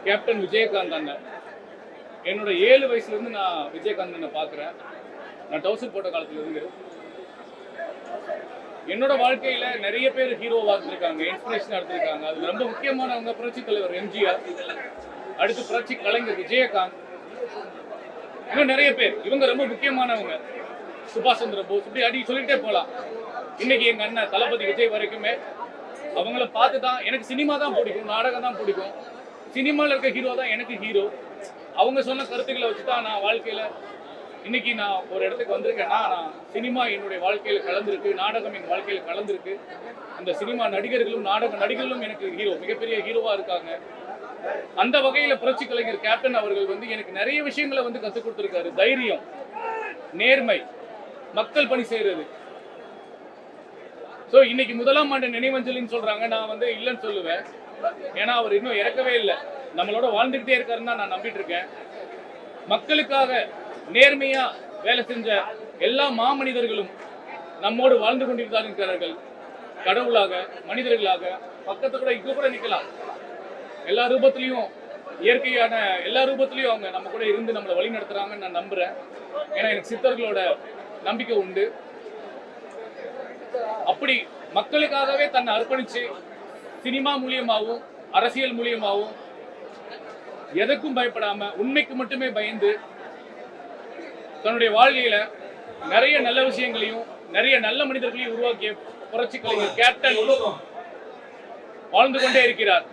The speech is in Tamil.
கேப்டன் விஜயகாந்த் அண்ணன். என்னோட 7 வயசுலேருந்து நான் விஜயகாந்த் அண்ணனை பார்க்குறேன். நான் டவுசர் போட்ட காலத்துலேருந்து. என்னோட வாழ்க்கையில் நிறைய பேர் ஹீரோவாக இருந்திருக்காங்க, இன்ஸ்பிரேஷனாக இருந்திருக்காங்க. அது ரொம்ப முக்கியமானவங்க புரட்சி தலைவர் எம்ஜிஆர், அடுத்து புரட்சி கலைஞர் விஜயகாந்த், இன்னும் நிறைய பேர். இவங்க ரொம்ப முக்கியமானவங்க. சுபாஷ் சந்திர போஸ், இப்படி அடி சொல்லிட்டே போகலாம். இன்னைக்கு எங்கள் அண்ணன் தளபதி விஜய் வரைக்குமே அவங்கள பார்த்து தான் எனக்கு சினிமா தான் பிடிக்கும், நாடகம் தான் பிடிக்கும். சினிமாவில் இருக்க ஹீரோ தான் எனக்கு ஹீரோ. அவங்க சொன்ன கருத்துக்களை வச்சு தான் நான் வாழ்க்கையில் இன்னைக்கு நான் ஒரு இடத்துக்கு வந்திருக்கேன்னா, நான் சினிமா என்னுடைய வாழ்க்கையில் கலந்துருக்கு, நாடகம் என் வாழ்க்கையில் கலந்துருக்கு. அந்த சினிமா நடிகர்களும் நாடக நடிகர்களும் எனக்கு ஹீரோ, மிகப்பெரிய ஹீரோவாக இருக்காங்க. அந்த வகையில் புரட்சி கலைஞர் கேப்டன் அவர்கள் வந்து எனக்கு நிறைய விஷயங்களை வந்து கற்றுக் கொடுத்துருக்காரு. தைரியம், நேர்மை, மக்கள் பணி செய்கிறது. ஸோ இன்னைக்கு 1ஆம் ஆண்டு நினைவஞ்சலின்னு சொல்றாங்க. நான் வந்து இல்லைன்னு சொல்லுவேன். ஏன்னா அவர் இன்னும் இறக்கவே இல்லை, நம்மளோட வாழ்ந்துகிட்டே இருக்காருன்னு தான் நான் நம்பிட்டு இருக்கேன். மக்களுக்காக நேர்மையா வேலை செஞ்ச எல்லா மாமனிதர்களும் நம்மோடு வாழ்ந்து கொண்டிருந்தார் இருக்கிறார்கள். கடவுளாக, மனிதர்களாக, பக்கத்து கூட இங்க கூட நிற்கலாம். எல்லா ரூபத்திலையும், இயற்கையான எல்லா ரூபத்திலையும் அவங்க நம்ம கூட இருந்து நம்மளை வழி நடத்துறாங்கன்னு நான் நம்புறேன். ஏன்னா எனக்கு சித்தர்களோட நம்பிக்கை உண்டு. அப்படி மக்களுக்காகவே தன்னை அர்ப்பணிச்சு சினிமா மூலியமாகவும் அரசியல் மூலியமாகவும் எதற்கும் பயப்படாம உண்மைக்கு மட்டுமே பயந்து தன்னுடைய வாழ்க்கையில நிறைய நல்ல விஷயங்களையும் நிறைய நல்ல மனிதர்களையும் உருவாக்கிய புரட்சி கலைஞர் கேப்டன் வாழ்ந்து கொண்டே இருக்கிறார்.